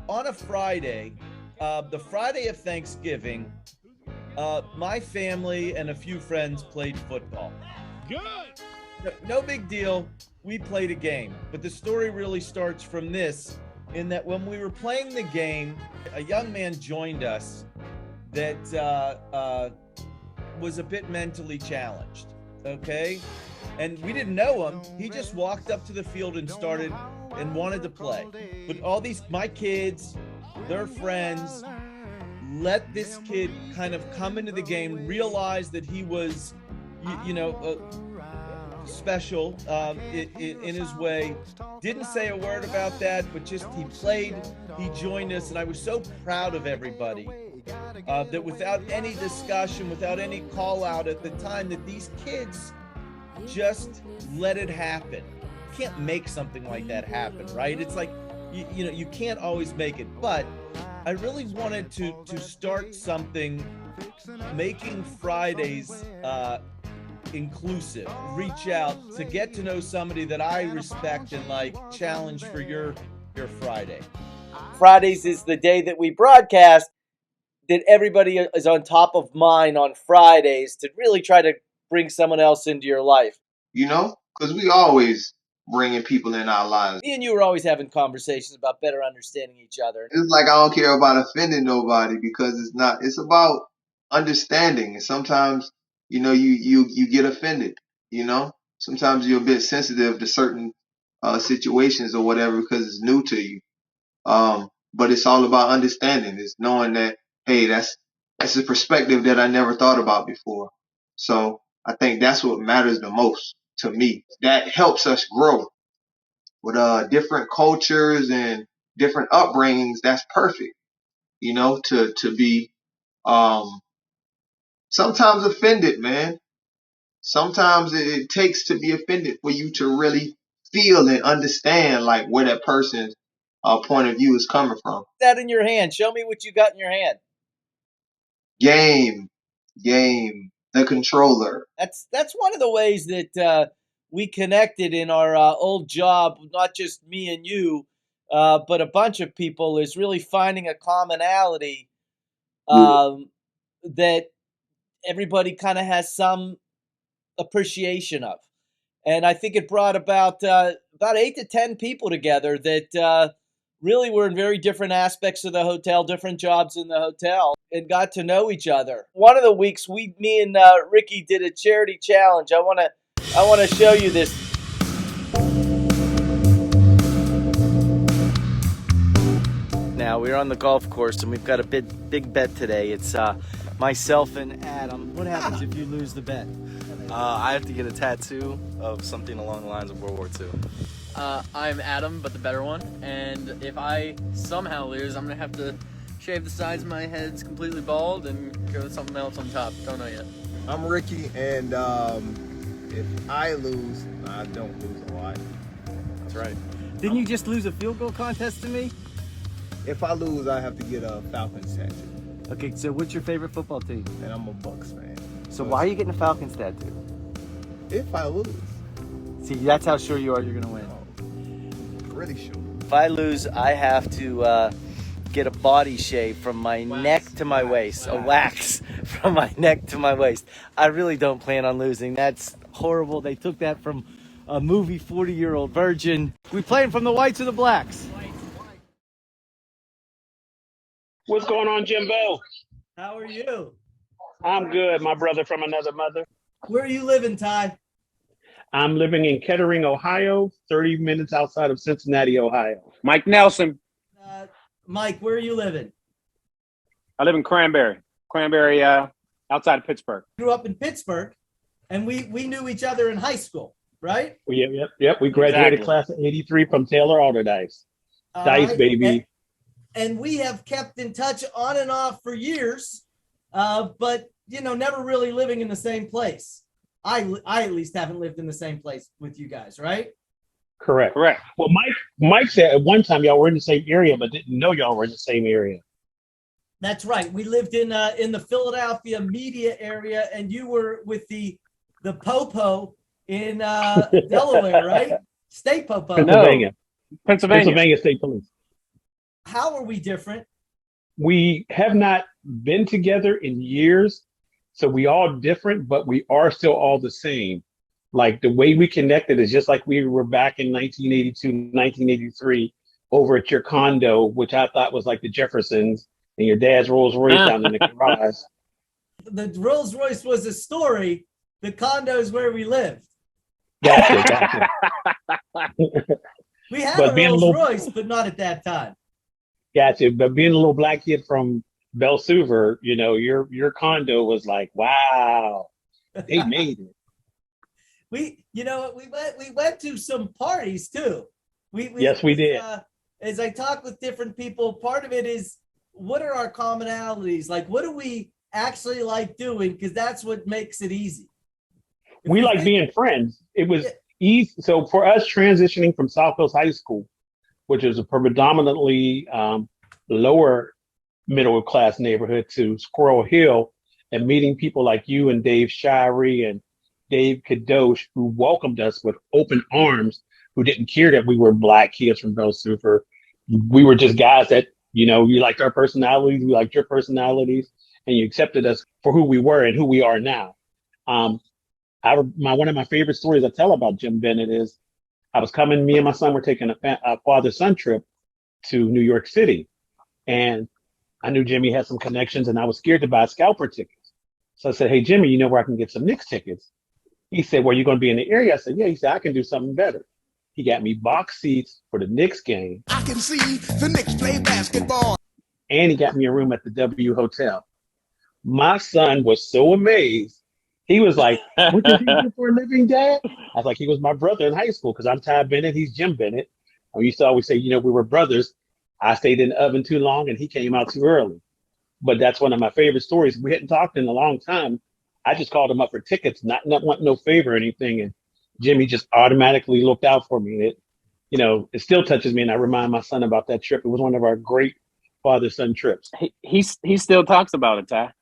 on a Friday, the Friday of Thanksgiving, my family and a few friends played football. Good. No big deal. We played a game, but the story really starts from this, in that when we were playing the game, a young man joined us that was a bit mentally challenged. Okay. And we didn't know him. He just walked up to the field and started and wanted to play. But my kids, their friends, let this kid kind of come into the game, realize that he was, special in his way. Didn't say a word about that, but just he played, he joined us, and I was so proud of everybody that without any discussion, without any call out at the time, that these kids just let it happen. You can't make something like that happen, right? It's like, you can't always make it, but I really wanted to start something, making Fridays inclusive, reach out to get to know somebody that I respect and like, challenge for your Friday. Fridays is the day that we broadcast, that everybody is on top of mind on Fridays to really try to bring someone else into your life. Because we always bringing people in our lives. Me and you were always having conversations about better understanding each other. It's like I don't care about offending nobody, because it's about understanding. And sometimes, you get offended, Sometimes you're a bit sensitive to certain situations or whatever because it's new to you. But it's all about understanding. It's knowing that, hey, that's a perspective that I never thought about before. So I think that's what matters the most to me. That helps us grow. With different cultures and different upbringings, that's perfect. To be sometimes offended, man. Sometimes it takes to be offended for you to really feel and understand like where that person's point of view is coming from. That in your hand. Show me what you got in your hand. Game, the controller. That's one of the ways that we connected in our old job. Not just me and you, but a bunch of people, is really finding a commonality that everybody kind of has some appreciation of. And I think it brought about 8 to 10 people together that really were in very different aspects of the hotel, different jobs in the hotel, and got to know each other. One of the weeks, me and Ricky did a charity challenge. I want to show you this. Now we're on the golf course and we've got a big bet today. It's myself and Adam. What happens if you lose the bet? I have to get a tattoo of something along the lines of World War II. I'm Adam, but the better one. And if I somehow lose, I'm going to have to shave the sides of my head completely bald and go with something else on top. Don't know yet. I'm Ricky, and if I lose, I don't lose a lot. That's right. Didn't you just lose a field goal contest to me? If I lose, I have to get a Falcons tattoo. Okay, so what's your favorite football team? And I'm a Bucks fan. So why are you getting a Falcons tattoo? If I lose. See, that's how sure you are you're going to win. Pretty sure. If I lose, I have to get a body shave from my neck to my waist. A wax from my neck to my waist. I really don't plan on losing. That's horrible. They took that from a movie, 40-Year-Old Virgin. We playing from the whites or the blacks? What's going on, Jimbo? How are you? I'm good, my brother from another mother. Where are you living, Ty? I'm living in Kettering, Ohio, 30 minutes outside of Cincinnati, Ohio. Mike Nelson. Mike, where are you living? I live in Cranberry, outside of Pittsburgh. Grew up in Pittsburgh, and we knew each other in high school, right? Yep. We graduated class of 83 from Taylor Auto Dice. Dice, right. baby. And we have kept in touch on and off for years, but, never really living in the same place. I at least haven't lived in the same place with you guys, right? Correct. Well, Mike said at one time y'all were in the same area, but didn't know y'all were in the same area. That's right. We lived in the Philadelphia media area, and you were with the Popo in Delaware, right? State Popo. Pennsylvania. Pennsylvania State Police. How are we different? We have not been together in years, so we all different, but we are still all the same. Like the way we connected is just like we were back in 1982, 1983, over at your condo, which I thought was like the Jeffersons, and your dad's Rolls Royce down in the garage. The Rolls Royce was a story. The condo is where we lived. Gotcha. We had But a being a Rolls little- Royce, but not at that time. Gotcha. But being a little black kid from Belsuver, you know, your condo was like, wow, they made it. We went to some parties too. Yes, we did. As I talk with different people, part of it is what are our commonalities? Like, what do we actually like doing? Because that's what makes it easy. We like being friends. It was easy. So for us transitioning from South Hills High School, which is a predominantly lower middle class neighborhood, to Squirrel Hill, and meeting people like you and Dave Shirey and Dave Kadosh, who welcomed us with open arms, who didn't care that we were black kids from Belsuver. We were just guys that, you know, you liked our personalities, we liked your personalities, and you accepted us for who we were and who we are now. One of my favorite stories I tell about Jim Bennett is me and my son were taking a father-son trip to New York City. And I knew Jimmy had some connections and I was scared to buy scalper tickets. So I said, hey, Jimmy, you know where I can get some Knicks tickets? He said, well, you're going to be in the area? I said, yeah. He said, I can do something better. He got me box seats for the Knicks game. I can see the Knicks play basketball. And he got me a room at the W Hotel. My son was so amazed. He was like, what does he do for a living, Dad? I was like, he was my brother in high school because I'm Ty Bennett. He's Jim Bennett. I used to always say, you know, we were brothers. I stayed in the oven too long and he came out too early. But that's one of my favorite stories. We hadn't talked in a long time. I just called him up for tickets, not wanting no favor or anything. And Jimmy just automatically looked out for me. It still touches me. And I remind my son about that trip. It was one of our great father-son trips. He still talks about it, Ty.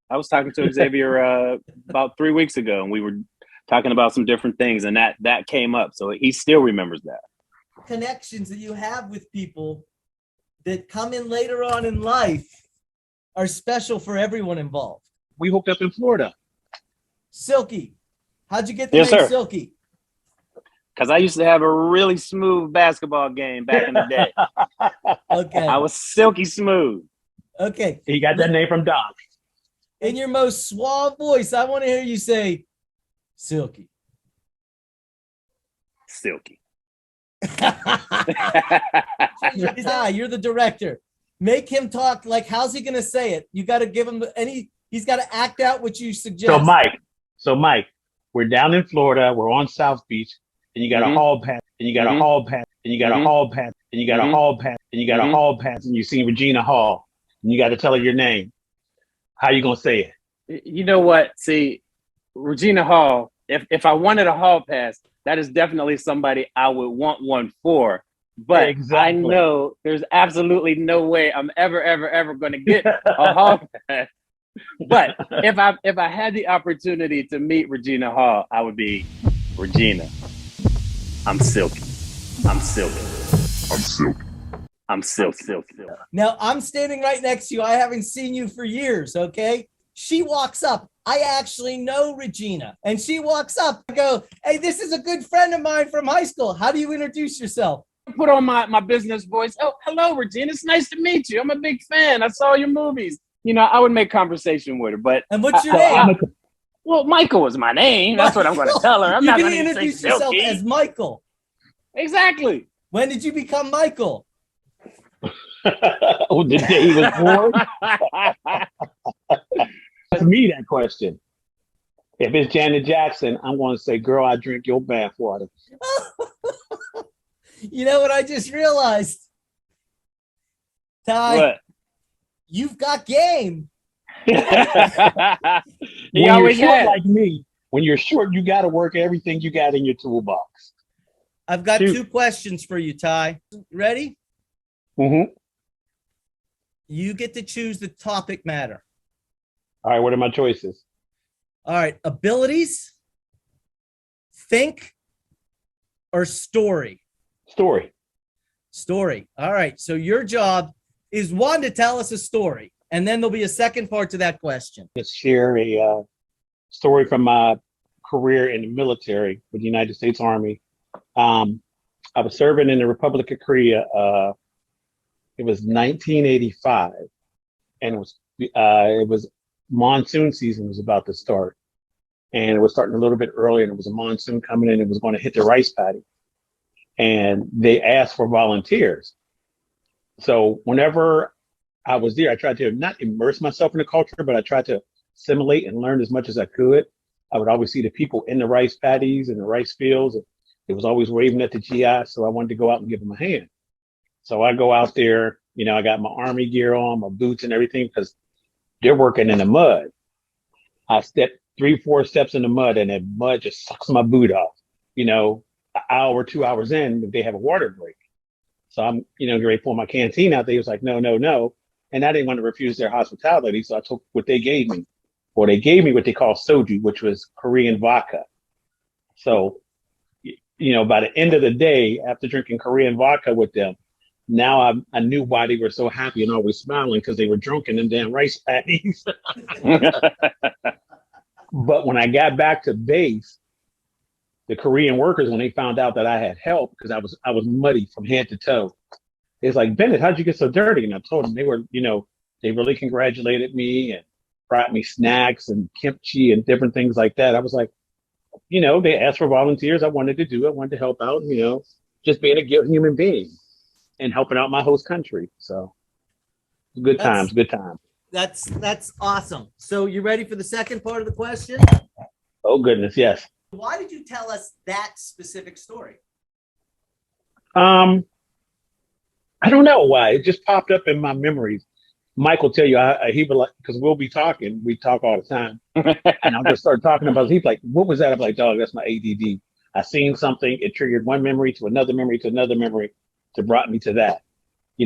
I was talking to Xavier about 3 weeks ago, and we were talking about some different things, and that came up. So he still remembers that. Connections that you have with people that come in later on in life are special for everyone involved. We hooked up in Florida. Silky. How'd you get the Yes, name sir. Silky? Because I used to have a really smooth basketball game back in the day. Okay. I was silky smooth. Okay. He got that name from Doc. In your most suave voice, I want to hear you say Silky. Silky. You're the director. Make him talk. Like, how's he going to say it? You got to give him he's got to act out what you suggest. So Mike, we're down in Florida. We're on South Beach, and you got a hall pass, and you got a hall pass, and you got a hall pass, and you got a hall pass, and you got a hall pass, and you see Regina Hall, and you got to tell her your name. How you gonna say it? You know what? See, Regina Hall, if I wanted a hall pass, that is definitely somebody I would want one for. But Exactly. I know there's absolutely no way I'm ever going to get a hall pass. But if I had the opportunity to meet Regina Hall, I would be Regina. I'm silky. I'm silky. I'm silky. I'm silky. Now, I'm standing right next to you. I haven't seen you for years, okay? She walks up. I actually know Regina. And she walks up. I go, hey, this is a good friend of mine from high school. How do you introduce yourself? Put on my business voice. Oh, hello, Regina. It's nice to meet you. I'm a big fan. I saw your movies. You know, I would make conversation with her. But And what's your name? Well, Michael was my name. That's what I'm going to tell her. I'm You're not going going to to say introduce yourself silky. as Michael. Exactly. When did you become Michael? Oh, the day he was born. Ask me that question. If it's Janet Jackson, I'm going to say, girl, I drink your bath water. You know what I just realized? Ty, What? you've got game. He When you're always short had. like me, when you're short, you got to work everything you got in your toolbox. I've got Shoot. 2 questions for you, Ty. Ready? Mm-hmm. You get to choose the topic matter. All right, what are my choices? All right. Abilities, think, or story? Story. Story. All right. So your job is one, to tell us a story, and then there'll be a second part to that question. Just share a story from my career in the military with the United States Army. I was serving in the Republic of Korea. It was 1985, and it was monsoon season was about to start, and it was starting a little bit early, and it was a monsoon coming in. It was going to hit the rice paddy, and they asked for volunteers. So whenever I was there, I tried to not immerse myself in the culture, but I tried to assimilate and learn as much as I could. I would always see the people in the rice paddies and the rice fields. It was always waving at the GI, so I wanted to go out and give them a hand. So I go out there, I got my Army gear on, my boots and everything, because they're working in the mud. I stepped 3-4 steps in the mud, and the mud just sucks my boot off. An hour, 2 hours in, they have a water break. So I'm, getting ready to pull my canteen out. They was like, no, no, no. And I didn't want to refuse their hospitality, so I took what they gave me. Well, they gave me what they call soju, which was Korean vodka. So, by the end of the day, after drinking Korean vodka with them, now I knew why they were so happy and always smiling, because they were drunk in them damn rice paddies. But when I got back to base, the Korean workers, when they found out that I had help, because I was muddy from head to toe, it's like, Bennett, how'd you get so dirty? And I told them. They were, they really congratulated me and brought me snacks and kimchi and different things like that. I was like, they asked for volunteers. I wanted to do it. I wanted to help out, just being a good human being and helping out my host country. So good times. That's awesome. So you ready for the second part of the question? Oh, goodness. Yes. Why did you tell us that specific story? I don't know why. It just popped up in my memories. Mike will tell you, he would like, because we talk all the time. And I'll just start talking about, he's like, what was that? I'm like, dog, that's my ADD. I seen something, it triggered one memory to another memory to another memory to brought me to that.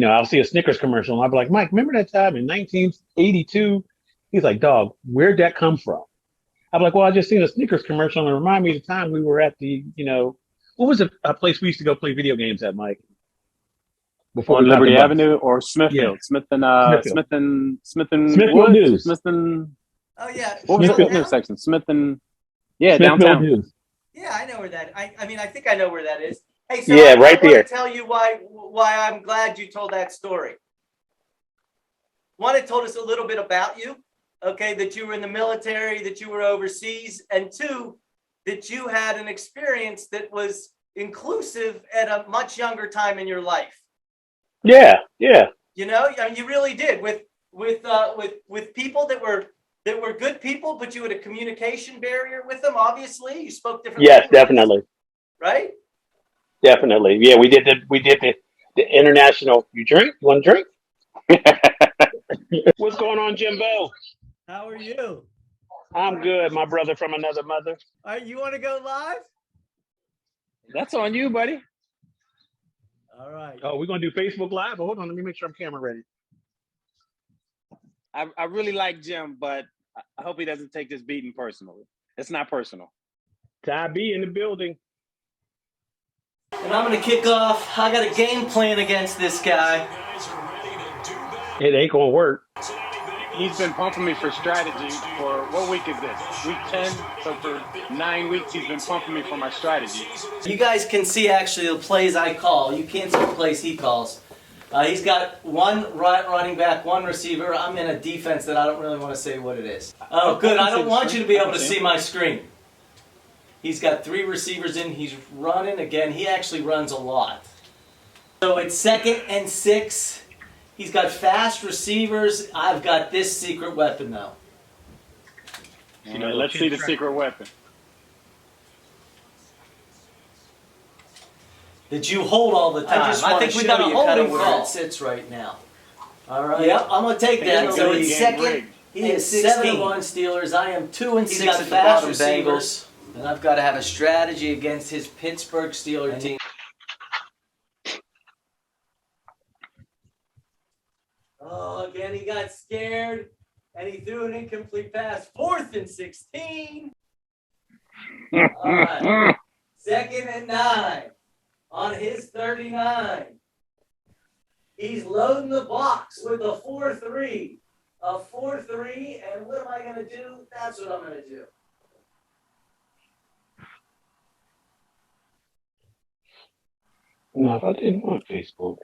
I'll see a Snickers commercial and I'll be like, Mike, remember that time in 1982? He's like, dog, where'd that come from? I'm like, well, I just seen a Snickers commercial and it reminded me of the time we were at the, what was a place we used to go play video games at, Mike? Before on Liberty Avenue or Smithfield? Yeah. Smithfield News. Smith and oh yeah. What was the intersection? Smith and downtown. News. Yeah, I know where that. I mean, I think I know where that is. Hey, so yeah, I right there. I want to tell you why I'm glad you told that story. One, it told us a little bit about you. Okay, that you were in the military, that you were overseas, and two, that you had an experience that was inclusive at a much younger time in your life. Yeah. I mean, you really did with people that were good people, but you had a communication barrier with them. Obviously, you spoke different. Yes, languages, definitely. Right. Definitely. Yeah, we did the international. You drink? You want to drink? What's going on, Jimbo? How are you? I'm good, my brother from another mother. All right, you want to go live? That's on you, buddy. All right. Oh, we're gonna do Facebook Live. Hold on, let me make sure I'm camera ready. I really like Jim, but I hope he doesn't take this beating personally. It's not personal. Ty B in the building. And I'm going to kick off. I got a game plan against this guy. It ain't going to work. He's been pumping me for strategy for, what week is this? Week 10? So for 9 weeks, he's been pumping me for my strategy. You guys can see actually the plays I call. You can't see the plays he calls. He's got one running back, one receiver. I'm in a defense that I don't really want to say what it is. Oh, good. I don't want you to be able to see my screen. He's got 3 receivers in. He's running again. He actually runs a lot. So it's 2nd and 6. He's got fast receivers. I've got this secret weapon though. Let's see the secret weapon. That you hold all the time. I think we got a holding call. It sits right now. All right. Yep, I'm gonna take that. So it's 2nd. He is 7-1 Steelers. I am 2-6 at fast receivers. And I've got to have a strategy against his Pittsburgh Steelers team. Oh, again, he got scared, and he threw an incomplete pass. 4th and 16. All right. 2nd and 9 on his 39. He's loading the box with a 4-3. A 4-3, and what am I going to do? That's what I'm going to do. No, I didn't want Facebook.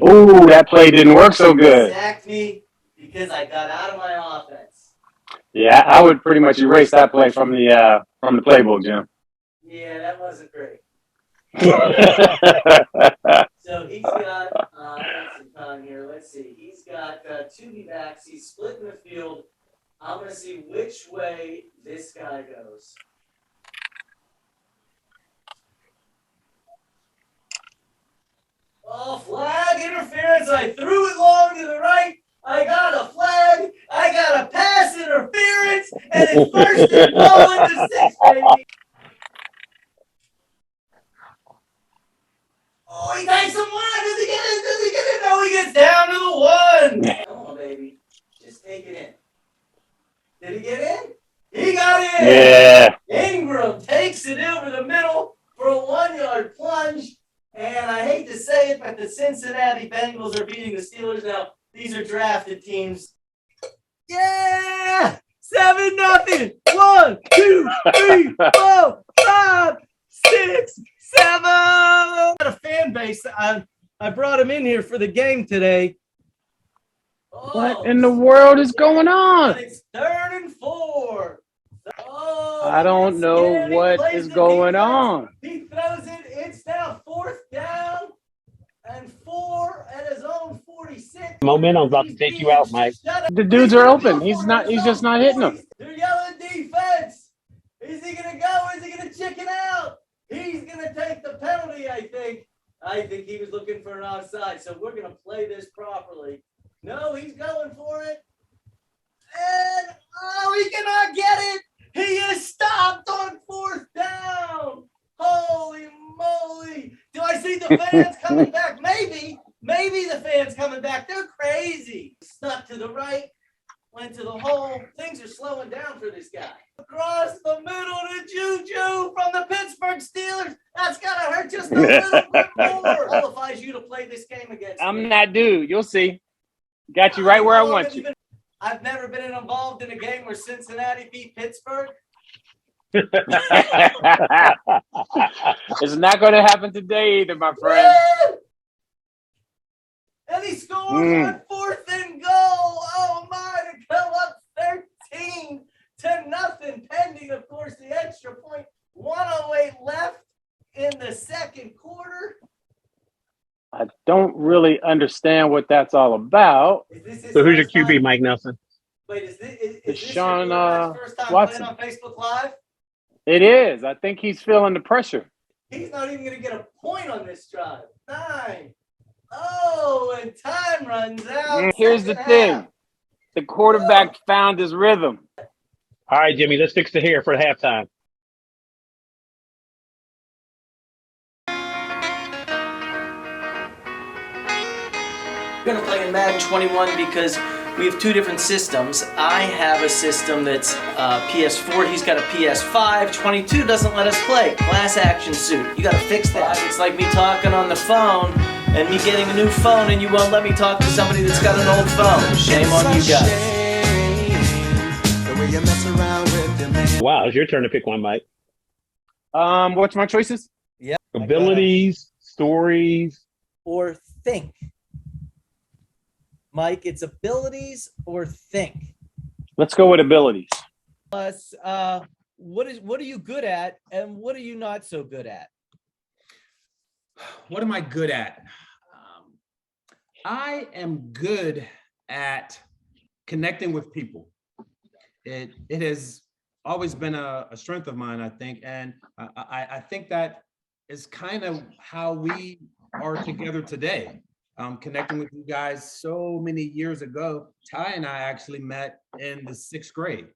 Ooh, that play didn't work so good. Sacked me because I got out of my offense. Yeah, I would pretty much erase that play from the playbook, Jim. Yeah, that wasn't great. So he's got, some time here. Let's see. He's got 2 backs. He's splitting the field. I'm going to see which way this guy goes. Oh, flag interference. I threw it long to the right. I got a flag. I got a pass interference. And it's first and goal into 6, baby. Oh, he takes him 1. Does he get it? Does he get it? No, he gets down to the 1. Come on, baby. Just take it in. Did he get in? He got in. Yeah. Ingram takes it over the middle for a 1-yard plunge. And I hate to say it, but the Cincinnati Bengals are beating the Steelers now. These are drafted teams. Yeah! 7-0. 1, 2, 3, 4, 5, 6, 7. Got a fan base. I brought him in here for the game today. What in the world is going on? It's 3rd and 4. Oh, I don't know what is going on. He throws it. It's now 4th down and 4 at his own 46. Momentum's about to take you out, Mike. The dudes are open. He's just not hitting them. They're yelling defense. Is he gonna go? Is he gonna chicken out? He's gonna take the penalty, I think. I think he was looking for an offside, so we're gonna play this properly. No, he's going for it. And he cannot get it. He is stopped on 4th down. Holy moly. Do I see the fans coming back? Maybe the fans coming back. They're crazy. Stuck to the right, went to the hole. Things are slowing down for this guy. Across the middle to Juju from the Pittsburgh Steelers. That's got to hurt just a little bit more. Qualifies you to play this game against me. I'm that dude. You'll see. Got you right where I want you. I've never been involved in a game where Cincinnati beat Pittsburgh. It's not going to happen today either, my friend. And he scores on 4th and goal. Oh my, to go up 13-0, pending, of course, the extra point. 1:08 left in the 2nd quarter. I don't really understand what that's all about. So who's your QB, Mike Nelson? Wait, is this Sean your first time Watson playing on Facebook Live? It is. I think he's feeling the pressure. He's not even going to get a point on this drive. 9. Oh, and time runs out. Here's the thing. The quarterback found his rhythm. All right, Jimmy, let's fix the hair for halftime. We're going to play in Madden 21 because we have 2 different systems. I have a system that's PS4. He's got a PS5. 22 doesn't let us play. Class action suit. You got to fix that. It's like me talking on the phone and me getting a new phone and you won't let me talk to somebody that's got an old phone. Shame on you guys. Wow, it's your turn to pick one, Mike. What's my choices? Yeah. Abilities, stories, or think. Mike, it's abilities or think. Let's go with abilities. Plus, what are you good at and what are you not so good at? What am I good at? I am good at connecting with people. It has always been a strength of mine, I think, and I think that is kind of how we are together today. Connecting with you guys so many years ago. Ty and I actually met in the 6th grade,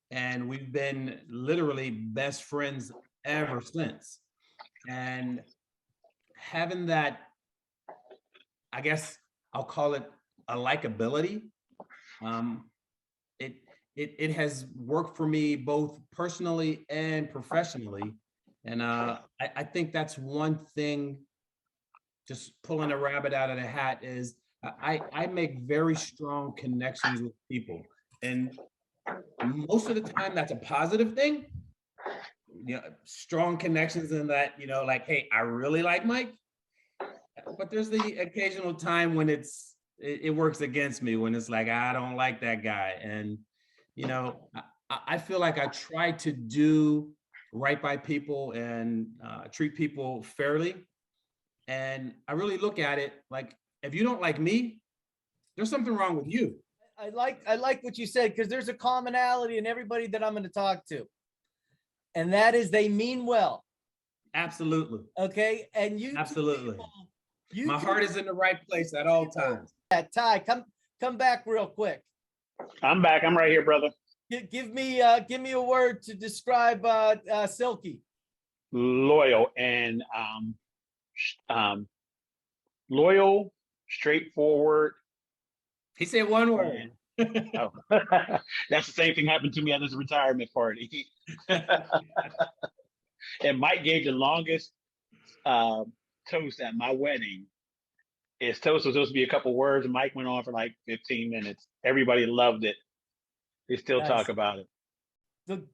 and we've been literally best friends ever since. And having that, I guess I'll call it a likability, it has worked for me both personally and professionally. And I think that's one thing just pulling a rabbit out of the hat is I make very strong connections with people. And most of the time that's a positive thing. You know, strong connections in that, you know, like, hey, I really like Mike. But there's the occasional time when it works against me, when it's like, I don't like that guy. And, you know, I feel like I try to do right by people and treat people fairly. And I really look at it like, if you don't like me, there's something wrong with you. I like what you said, because there's a commonality in everybody that I'm going to talk to. And that is they mean well. Absolutely. Okay. And you Absolutely. People, my heart is in the right place at all times. Ty, come back real quick. I'm back. I'm right here, brother. Give me a word to describe Silky. Loyal and loyal, straightforward. He said one word. Oh. That's the same thing happened to me at this retirement party. And Mike gave the longest toast at my wedding. His toast was supposed to be a couple words, and Mike went on for like 15 minutes. Everybody loved it. They still talk about it.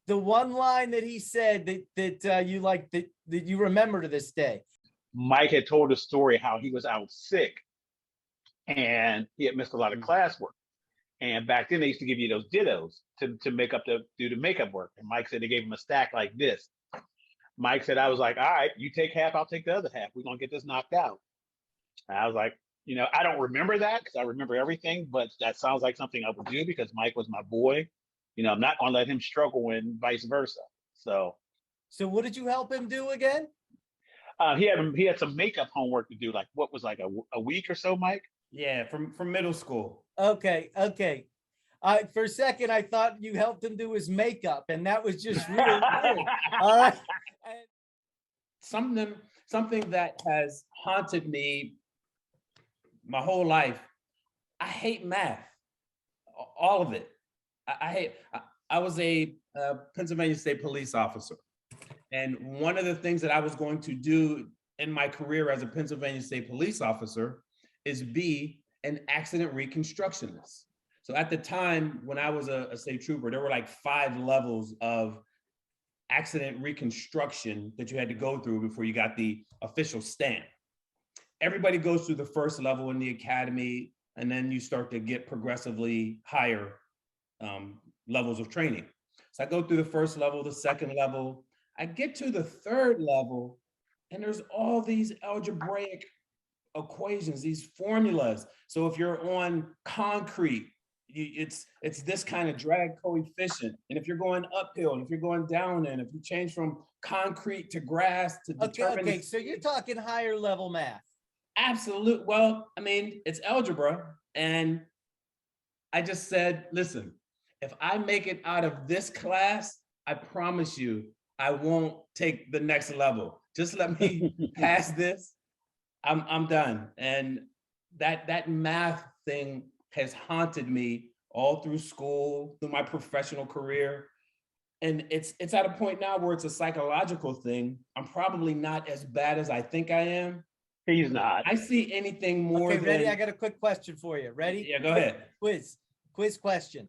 The one line that he said that you like that you remember to this day. Mike had told a story how he was out sick and he had missed a lot of classwork. And back then they used to give you those dittos to do the makeup work. And Mike said they gave him a stack like this. Mike said, I was like, all right, you take half, I'll take the other half. We're going to get this knocked out. And I was like, you know, I don't remember that because I remember everything, but that sounds like something I would do because Mike was my boy. You know, I'm not going to let him struggle and vice versa. So what did you help him do again? He had some makeup homework to do, like what was like a week or so, Mike? Yeah, from middle school. Okay. For a second, I thought you helped him do his makeup, and that was just really weird. All right. Something that has haunted me my whole life. I hate math, all of it. I was a Pennsylvania State police officer. And one of the things that I was going to do in my career as a Pennsylvania State police officer is be an accident reconstructionist. So at the time when I was a state trooper, there were like 5 levels of accident reconstruction that you had to go through before you got the official stamp. Everybody goes through the first level in the academy, and then you start to get progressively higher levels of training. So I go through the first level, the second level, I get to the third level, and there's all these algebraic equations, these formulas. So if you're on concrete, it's this kind of drag coefficient. And if you're going uphill, and if you're going down, and if you change from concrete to grass to determine. Okay, so you're talking higher level math. Absolutely. Well, I mean, it's algebra. And I just said, listen, if I make it out of this class, I promise you, I won't take the next level. Just let me pass this. I'm done. And that math thing has haunted me all through school, through my professional career. And it's at a point now where it's a psychological thing. I'm probably not as bad as I think I am. He's not. I see anything more Okay, than... ready? I got a quick question for you. Ready? Yeah, go ahead. Quiz question.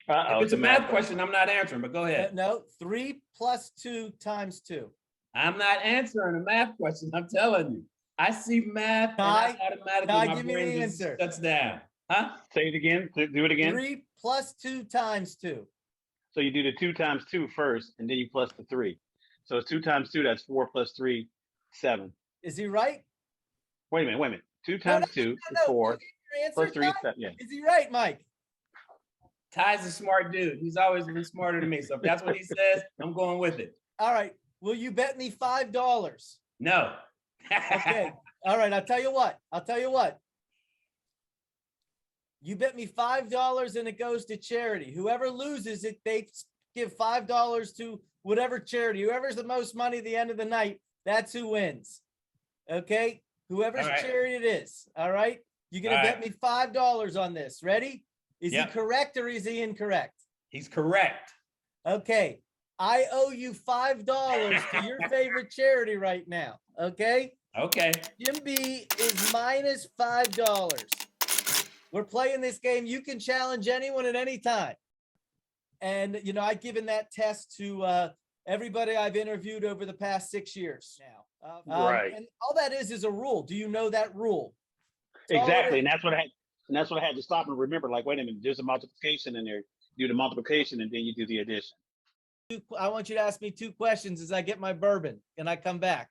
Uh-oh, if it's a math question, I'm not answering, but go ahead. No, 3 + 2 × 2. I'm not answering a math question. I'm telling you. I see math and automatically my brain just shuts down. Huh? Say it again. Do it again. 3 + 2 × 2. So you do the 2 × 2 first, and then you plus the 3. So it's 2 × 2. That's 4 + 3, 7. Is he right? Wait a minute. 2 × 2 is 4. Plus 3 is 7. Yeah. Is he right, Mike? Ty's a smart dude. He's always been smarter than me. So if that's what he says, I'm going with it. All right. Will you bet me $5? No. Okay. All right. I'll tell you what. You bet me $5 and it goes to charity. Whoever loses it, they give $5 to whatever charity. Whoever's the most money at the end of the night, that's who wins. Okay? Whoever's charity it is. All right? You're going to bet me $5 on this. Ready? Is he correct or is he incorrect? He's correct. Okay. I owe you $5 to your favorite charity right now. Okay. Okay. Jim B is minus $5. We're playing this game. You can challenge anyone at any time. And, you know, I've given that test to everybody I've interviewed over the past 6 years now. Right. And all that is a rule. Do you know that rule? Exactly. And that's what I had to stop and remember. Like, wait a minute, there's a multiplication in there. Do the multiplication and then you do the addition. I want you to ask me 2 questions as I get my bourbon and I come back.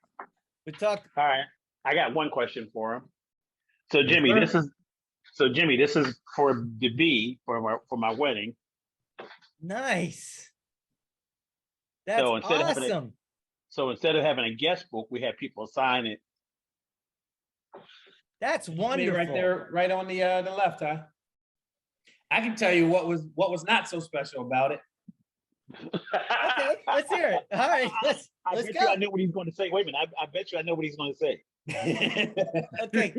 All right. I got one question for him. So Jimmy, this is for the B for my wedding. Nice. That's awesome. So instead of having a guest book, we had people sign it. That's wonderful. Right there, right on the left, huh? I can tell you what was not so special about it. Okay, let's hear it. All right, let's bet go. you I know what he's going to say. Wait a minute, I bet you I know what he's going to say. Okay.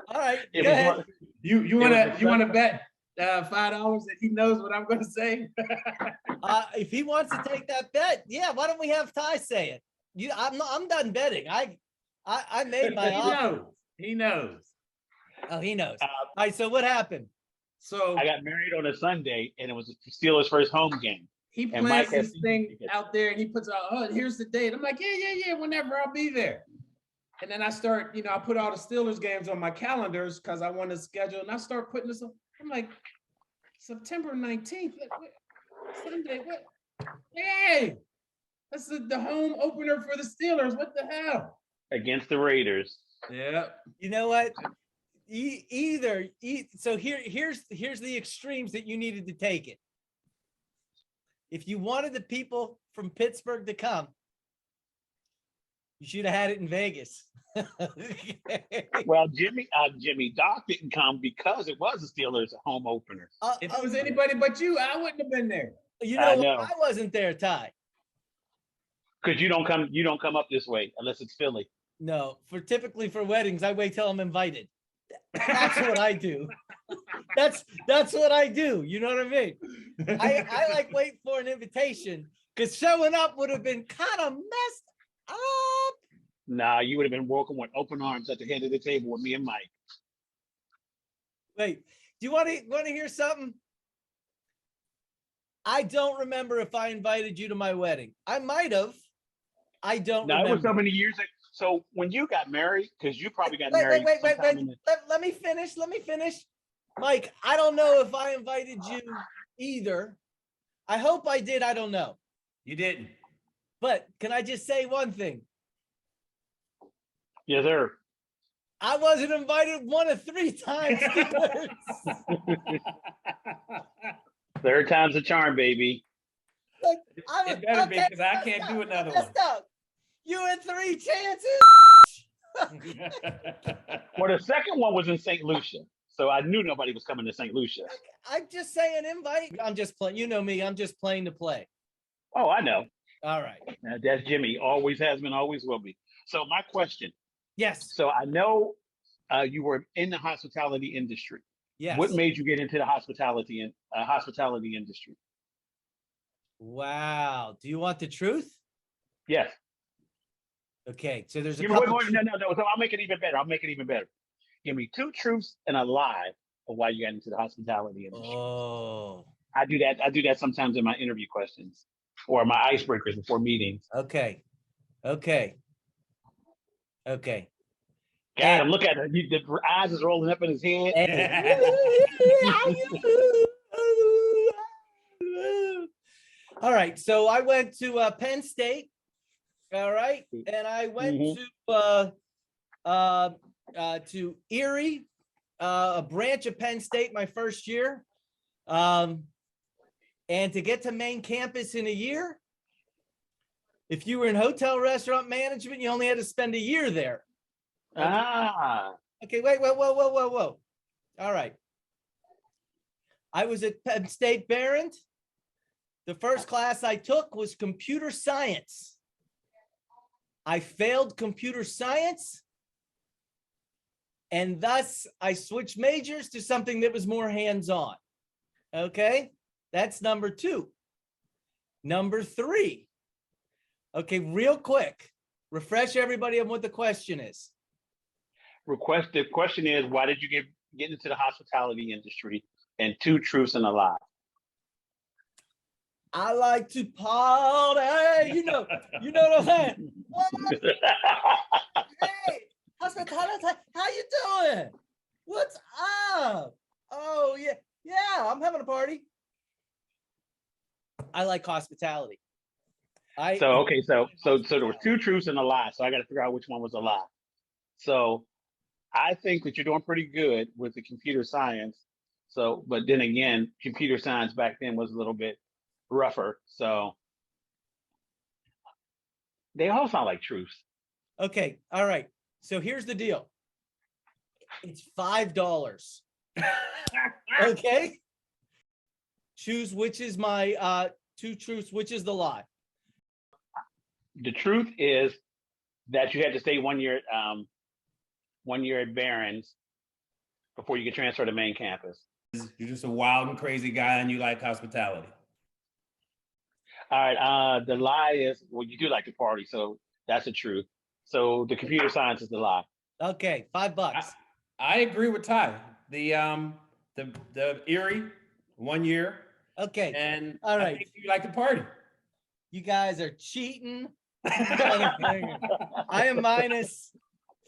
All right. Go ahead. You wanna bet $5 that he knows what I'm going to say? If he wants to take that bet, yeah. Why don't we have Ty say it? I'm done betting. I made my offer. He knows. Oh, he knows. All right. So what happened? So I got married on a Sunday, and it was the Steelers' first home game. He plans this thing out there, and he puts out, oh, here's the date. I'm like, yeah, whenever, I'll be there. And then I start, I put all the Steelers games on my calendars because I want to schedule, and I start putting this on. I'm like, September 19th, Sunday, what? Hey, that's the home opener for the Steelers. What the hell? Against the Raiders. Yeah. You know what? So here's the extremes that you needed to take it. If you wanted the people from Pittsburgh to come, you should have had it in Vegas. Well, Jimmy Doc didn't come because it was the Steelers' home opener. If it was anybody but you, I wouldn't have been there. You know, I wasn't there, Ty. Because you don't come up this way unless it's Philly. No, typically for weddings, I wait till I'm invited. That's what I do. That's what I do. You know what I mean? I like waiting for an invitation because showing up would have been kind of messed up. Nah, you would have been welcome with open arms at the head of the table with me and Mike. Wait, do you want to hear something? I don't remember if I invited you to my wedding. I might have. I don't remember. It was so many years ago. So when you got married, because you probably got married. Wait. Let me finish. Mike, I don't know if I invited you either. I hope I did. I don't know. You didn't. But can I just say one thing? Yes, sir. I wasn't invited 1 of 3 times. Third time's a charm, baby. Like, it better be because I can't do another one. You had 3 chances. Well, the second one was in St. Lucia. So I knew nobody was coming to St. Lucia. I'm just saying invite. I'm just playing. You know me. I'm just playing to play. Oh, I know. All right. That's Jimmy. Always has been, always will be. So my question. Yes. So I know you were in the hospitality industry. Yes. What made you get into the hospitality industry? Wow. Do you want the truth? Yes. Okay. So there's a No. couple. So I'll make it even better. Give me 2 truths and a lie of why you got into the hospitality industry. Oh. I do that sometimes in my interview questions or my icebreakers before meetings. Okay. God, look at it. The eyes is rolling up in his head. All right. So I went to Penn State. All right. And I went to Erie, a branch of Penn State my first year. And to get to main campus in a year, if you were in hotel restaurant management, you only had to spend a year there. Okay, wait, whoa. All right. I was at Penn State Barron. The first class I took was computer science. I failed computer science, and thus I switched majors to something that was more hands-on. Okay, that's number 2. Number 3. Okay, real quick. Refresh everybody on what the question is. The question is, why did you get into the hospitality industry? And 2 truths and a lie. I like to party. You know what I'm saying? Hey, hospitality, how you doing? What's up? Oh, yeah. Yeah, I'm having a party. I like hospitality. So there were 2 truths and a lie. So I got to figure out which one was a lie. So I think that you're doing pretty good with the computer science. So, but then again, computer science back then was a little bit rougher. So they all sound like truths. Okay. All right. So here's the deal. It's $5. Okay. Choose which is my 2 truths, which is the lie. The truth is that you had to stay 1 year, 1 year at Barron's before you could transfer to main campus. You're just a wild and crazy guy, and you like hospitality. All right. The lie is, well, you do like to party, so that's the truth. So the computer science is the lie. Okay, $5. I agree with Ty. The Erie 1 year. Okay. And all right. I think you like to party. You guys are cheating. I am minus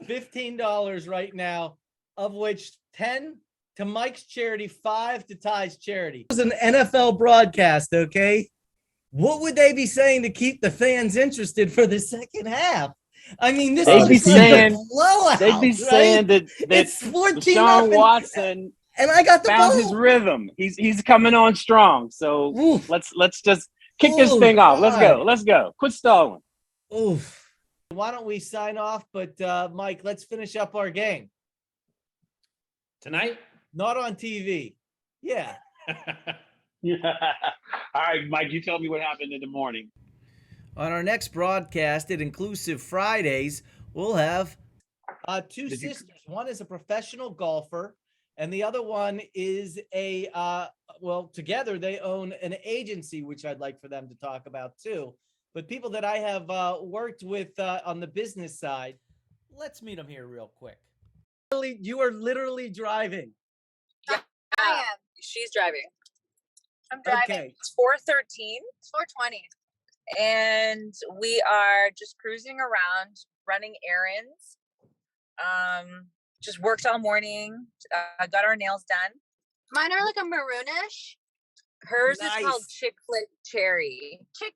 $15 right now, of which 10 to Mike's charity, 5 to Ty's charity. It was an NFL broadcast, okay? What would they be saying to keep the fans interested for the second half? I mean, this they'd be is saying, like a blowout, they'd be saying that it's 14 Deshaun Watson and I got the found ball. his rhythm. He's coming on strong. So Oof. let's just kick this thing off. Let's go. Quit stalling. Oof. Why don't we sign off? But Mike, let's finish up our game tonight. Not on TV. Yeah. All right, Mike, you tell me what happened in the morning. On our next broadcast at Inclusive Fridays, we'll have 2 sisters. One is a professional golfer, and the other one is together they own an agency, which I'd like for them to talk about too. But people that I have worked with on the business side, let's meet them here real quick. You are literally driving. Yeah, I am. She's driving. I'm driving. Okay. It's 4:13. It's 4:20. And we are just cruising around, running errands. Just worked all morning. Got our nails done. Mine are like a maroonish. Hers Nice. is called Chick Flick Cherry. Chick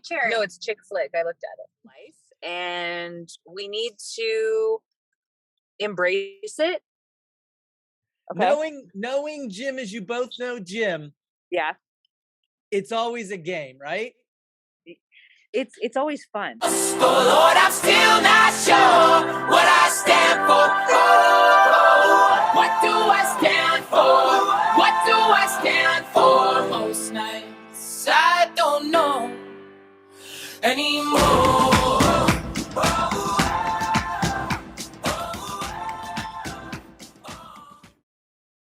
cherry. No, it's Chick Flick. I looked at it. Life. And we need to embrace it. Okay. Knowing Jim, as you both know Jim. Yeah. It's always a game, right? It's always fun. Oh Lord, I'm still not sure what I stand for. Oh, what do I stand for? What do I stand for? Most nights I don't know anymore.